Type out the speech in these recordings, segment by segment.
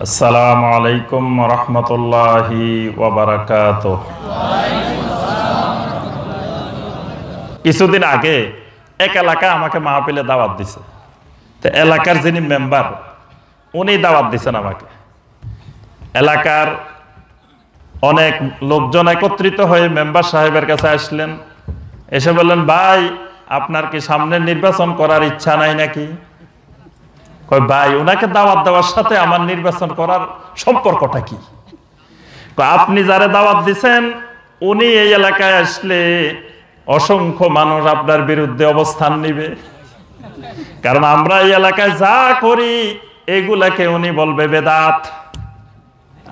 আসসালামু আলাইকুম রহমতুল্লাহি ওয়া বারাকাতুহু। কিছুদিন আগে এক এলাকা আমাকে মাহফিলে দাওয়াত দিছে। তো এলাকার যিনি মেম্বার উনি দাওয়াত দিছেন আমাকে। এলাকার অনেক লোকজন একত্রিত হয়ে মেম্বার সাহেবের কাছে আসলেন, এসে বললেন, ভাই আপনার কি সামনে নির্বাচন করার ইচ্ছা নাই নাকি? কই ভাই, ওনাকে দাওয়াত দেওয়ার সাথে আমার নির্বাচন করার সম্পর্কটা কি? আপনি যারা দাওয়াত দিছেন উনি এই এলাকায় আসলে অসংখ্য মানুষ আপনার বিরুদ্ধে অবস্থান নিবে, কারণ আমরা এই এলাকায় যা করি এগুলাকে উনি বলবে বেদাত।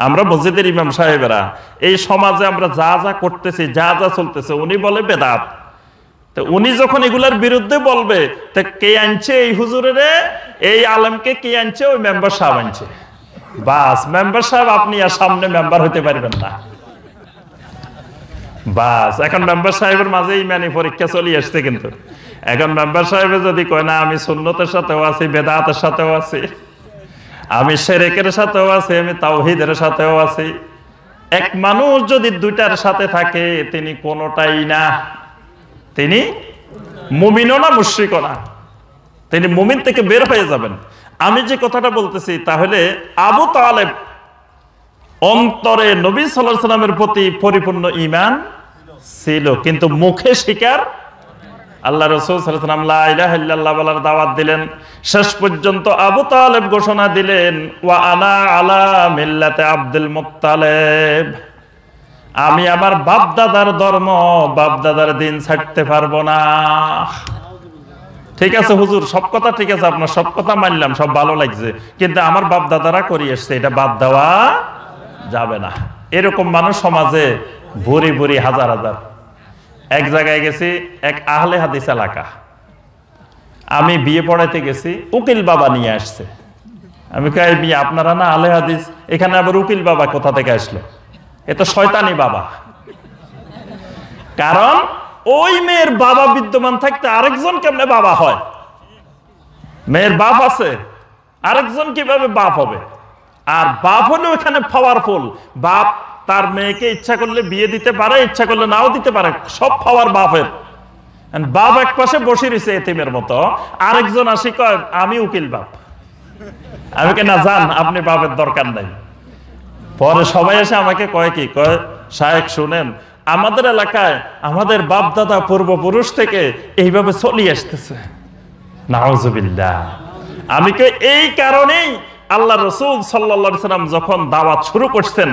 আমরা মসজিদের ইমাম সাহেবেরা এই সমাজে আমরা যা যা করতেছি, যা যা চলতেছে উনি বলে বেদাত। তো উনি যখন এগুলার বিরুদ্ধে বলবে, তো কে আনছে এই হুজুরের, এই আলেমকে কে আনছে? ওই মেম্বার সাহেব আনছে। বাস, মেম্বার সাহেব আপনি আর সামনে মেম্বার হতে পারবেন না। বাস, এখন মেম্বার সাহেবের মাঝে ইমানি পরীক্ষা চলে আসছে। কিন্তু এখন মেম্বার সাহেবের যদি কয় না আমি সুন্নতের সাথেও আছি, বেদাতের সাথেও আছি, আমি শিরকের সাথেও আছি, আমি তাওহীদের সাথেও আছি, এক মানুষ যদি দুইটার সাথে থাকে তিনি কোনোটাই না, তিনি মুমিনও না মুশরিকও না, তিনি মুমিন থেকে বের হয়ে যাবেন। আমি যে কথাটা বলতেছি, তাহলে আবু তালেব অন্তরে নবী সাল্লাল্লাহু আলাইহি ওয়াসাল্লামের প্রতি পরিপূর্ণ ঈমান ছিল, কিন্তু মুখে স্বীকার। আল্লাহ রাসূল সাল্লাল্লাহু আলাইহি ওয়াসাল্লাম লা ইলাহা ইল্লাল্লাহ বলার দাওয়াত দিলেন, শেষ পর্যন্ত আবু তালেব ঘোষণা দিলেন, ওয়া আনা আলা মিল্লাতে আব্দুল মুত্তালিব, আমি আমার বাপদাদার ধর্ম, বাপদাদার দিন ছাড়তে পারবো না। ঠিক আছে হুজুর, সব কথা ঠিক আছে, আপনার সব কথা মানলাম, সব ভালো লাগছে, কিন্তু আমার বাপদাদারা করে এসছে, এটা বাদ দেওয়া যাবে না। এরকম মানুষ সমাজে ভরি ভরি হাজার হাজার। এক জায়গায় গেছি, এক আহলে হাদিস এলাকা, আমি বিয়ে পড়াইতে গেছি, উকিল বাবা নিয়ে আসছে। আমি কই, বিয়ে আপনারা না আহলে হাদিস, এখানে আবার উকিল বাবা কোথা থেকে আসলো? এ তো শয়তানি বাবা। কারণ ওই মেয়ের বাবা বিদ্যমান থাকতে আরেকজন কেমনে বাবা হয়? মেয়ের বাপ আছে, আরেকজন কিভাবে বাপ হবে? আর বাপ হলেও এখানে পাওয়ারফুল। বাপ তার মেয়েকে ইচ্ছা করলে বিয়ে দিতে পারে, ইচ্ছা করলে নাও দিতে পারে, সব পাওয়ার বাপের। বাপ এক পাশে বসে রয়েছে এতিমের মতো, আরেকজন আসি কয় আমি উকিল বাপ। আমি কে না, যান, আপনি বাপের দরকার নাই। পরে সবাই এসে আমাকে কয় কি, কয় শায়েখ শুনেন, আমাদের এলাকায় আমাদের বাপ দাদা পূর্বপুরুষ থেকে এইভাবে চলে আসতেছে। নাউজুবিল্লাহ। আমি কই এই কারণেই আল্লাহ রাসূল সাল্লাল্লাহু আলাইহি ওয়াসাল্লাম যখন দাওয়াত শুরু করছেন,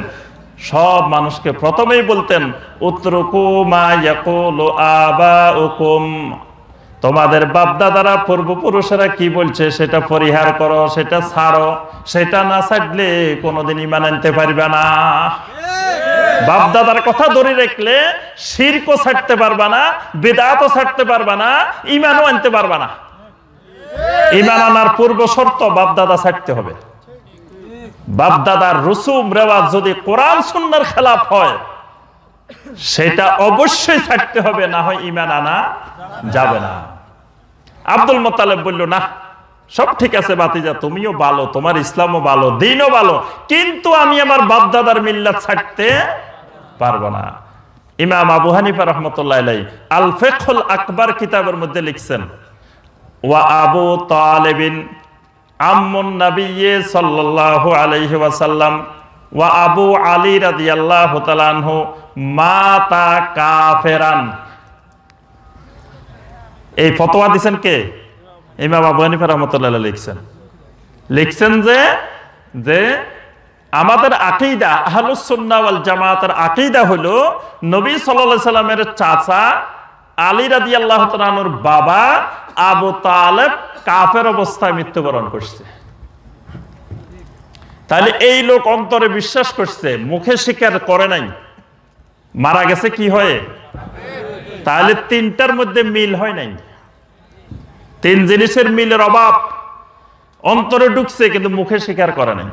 সব মানুষকে প্রথমেই বলতেন, উতরুকু মা ইয়াকুলু আবাউকুম, তোমাদের বাপদাদারা পূর্বপুরুষেরা কি বলছে সেটা পরিহার করো, সেটা ছাড়ো, সেটা না ছাড়লে কোনোদিন ঈমান আনতে পারবে না। বাপদাদার কথা ধরে রাখলে শিরকও ছাড়তে পারবা না, বিদআতও ছাড়তে পারবা না, ঈমানও আনতে পারবা না। ঈমান আনার পূর্ব শর্ত বাপদাদা ছাড়তে হবে। বাপদাদার রসুম রেওয়াজ যদি কোরআন সুন্নাহর খেলাফ হয় সেটা অবশ্যই ছাড়তে হবে, না হয় ঈমান আনা যাবে না। আব্দুল মুত্তালিব বলল, না সব ঠিক আছে বাতিজা, তুমিও ভালো, তোমার ইসলামও ভালো, দ্বীনও ভালো, কিন্তু আমি আমার বাপদাদার মিল্লাত ছাড়তে পারবো না। ইমাম আবু হানিফা রাহমাতুল্লাহি আলাইহি আল ফিকহুল আকবার কিতাবের মধ্যে লিখছেন, ওয়া আবু তালিবিন আম্মুন নবী সাল্লাল্লাহু আলাইহি ওয়াসাল্লাম ওয়া আবু আলী রাদিয়াল্লাহু তাআলা আনহু মাতা কাফেরান। এই ফতোয়া দিবেন কে? ইমাম আবু হানিফা রাহমাতুল্লাহি আলাইহি লিখছেন যে আমাদের আকীদা আহলুস সুন্নাহ ওয়াল জামাতের আকীদা হলো নবী সাল্লাল্লাহু আলাইহি সাল্লামের চাচা আলী রাদিয়াল্লাহু তাআলা আনহুর বাবা আবু তালেব কাফের অবস্থায় মৃত্যুবরণ করছে। তাহলে এই লোক অন্তরে বিশ্বাস করছে, মুখে স্বীকার করে নাই, মারা গেছে কি হয়ে? তাহলে তিনটার মধ্যে মিল হয় নাই। তিন জিনিসের মিলের অভাব, অন্তরে ঢুকছে কিন্তু মুখে স্বীকার করে নাই।